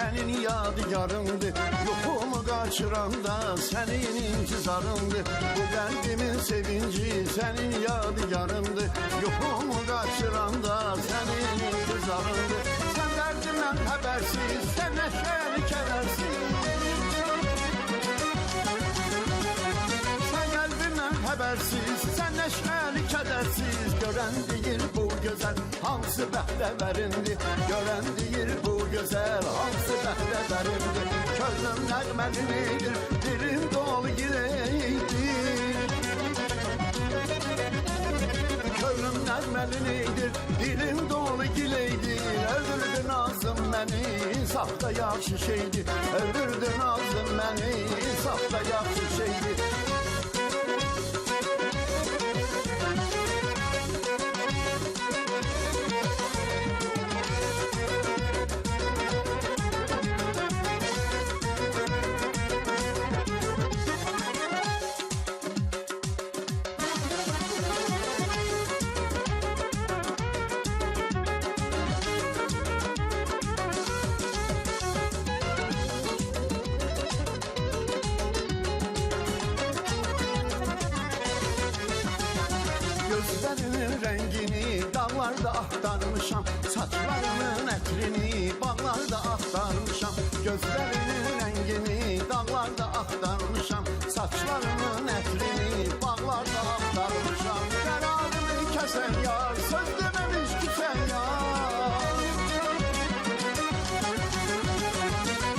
sənin yadigarındır. Yuxumu qaçıranda sənin intizarındır. Bu qəlbimin sevinci sənin yadigarındır. Yuxumu qaçıranda sənin intizarındır. Sən dərdimdən xəbərsiz, sən nəşəli kədərsiz. Sən qəlbimdən xəbərsiz, sən nəşəli kədərsiz. Görən deyir bu gözəl hansı bəxtəvərindir. Görən deyir bu gözəl hansı bəxtəvərindir. Könlüm nəğməlidir, dilim dolu gileydir. Könlüm nəğməlidir, dilim dolu gileydir. Öldürdü nazım məni, insafda yaxşı şeydir. Öldürdü nazım məni, insafda yaxşı şeydir. Gözlərinin rəngini dağlarda axtarmışam. Saçlarının ətrini bağlarda axtarmışam. Gözlərinin rəngini dağlarda axtarmışam. Saçlarının ətrini bağlarda axtarmışam. Qərarını kəsən yar, söz deməmiş küsən yar.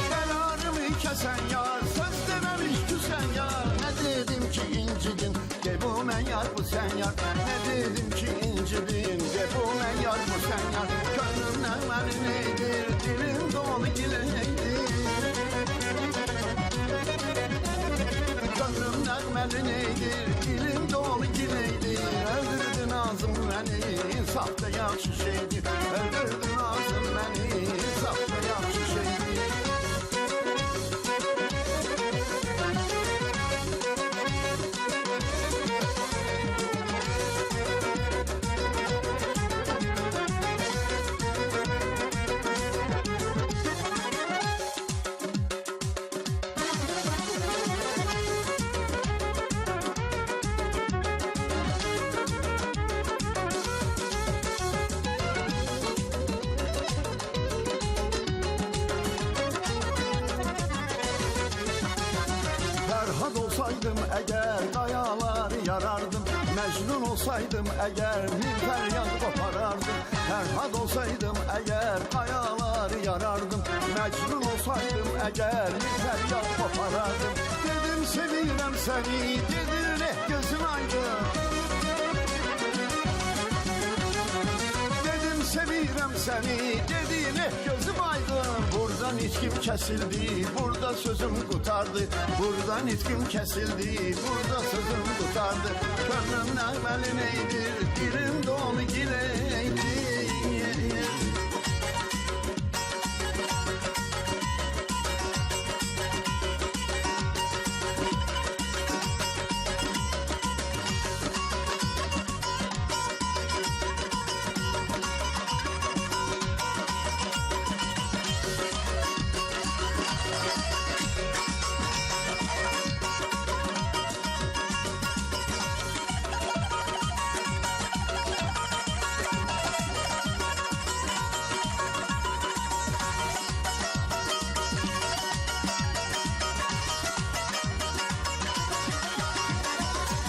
Qərarını kəsən yar, söz deməmiş küsən yar. Nə dedim ki incidin, de bu mən yar, bu sən yar. Ne dedim ki incidin, de bu mən yar, bu sən yar. Gönlüm nəğməli neydir, dilim dolu gileydir. Gönlüm nəğməli neydir, dilim dolu gileydir. Öldürdü nazım məni, insafda yaxşı şeydir. Öldürdü nazım məni, insafda yaxşı şeydir. Ferhat olsaydım eğer qayaları yarardım. Mecnun olsaydım eğer bir feryat koparardım. Ferhat olsaydım eğer qayaları yarardım. Mecnun olsaydım eğer bir feryat koparardım. Dedim sevirəm seni, dedin ne gözün aydın. Dedim sevirəm seni, dedin ne gözüm aydın. Buradan itkim kesildi, burada sözüm tutardı. Buradan itkim kesildi, burada sözüm tutardı. Gönlüm nəğməli neydir, dilim dolu gileydir.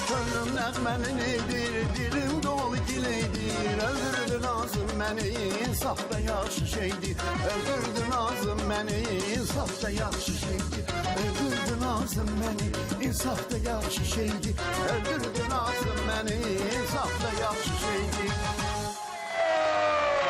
Gönlüm nəğməli neydir, dilim dolu gileydir. Öldürdü nazım məni, insafda yaxşı şeydir. Öldürdü nazım məni, insafda yaxşı şeydir. Öldürdü nazım məni, insafda yaxşı şeydir. Öldürdü nazım məni, insafda yaxşı şeydir.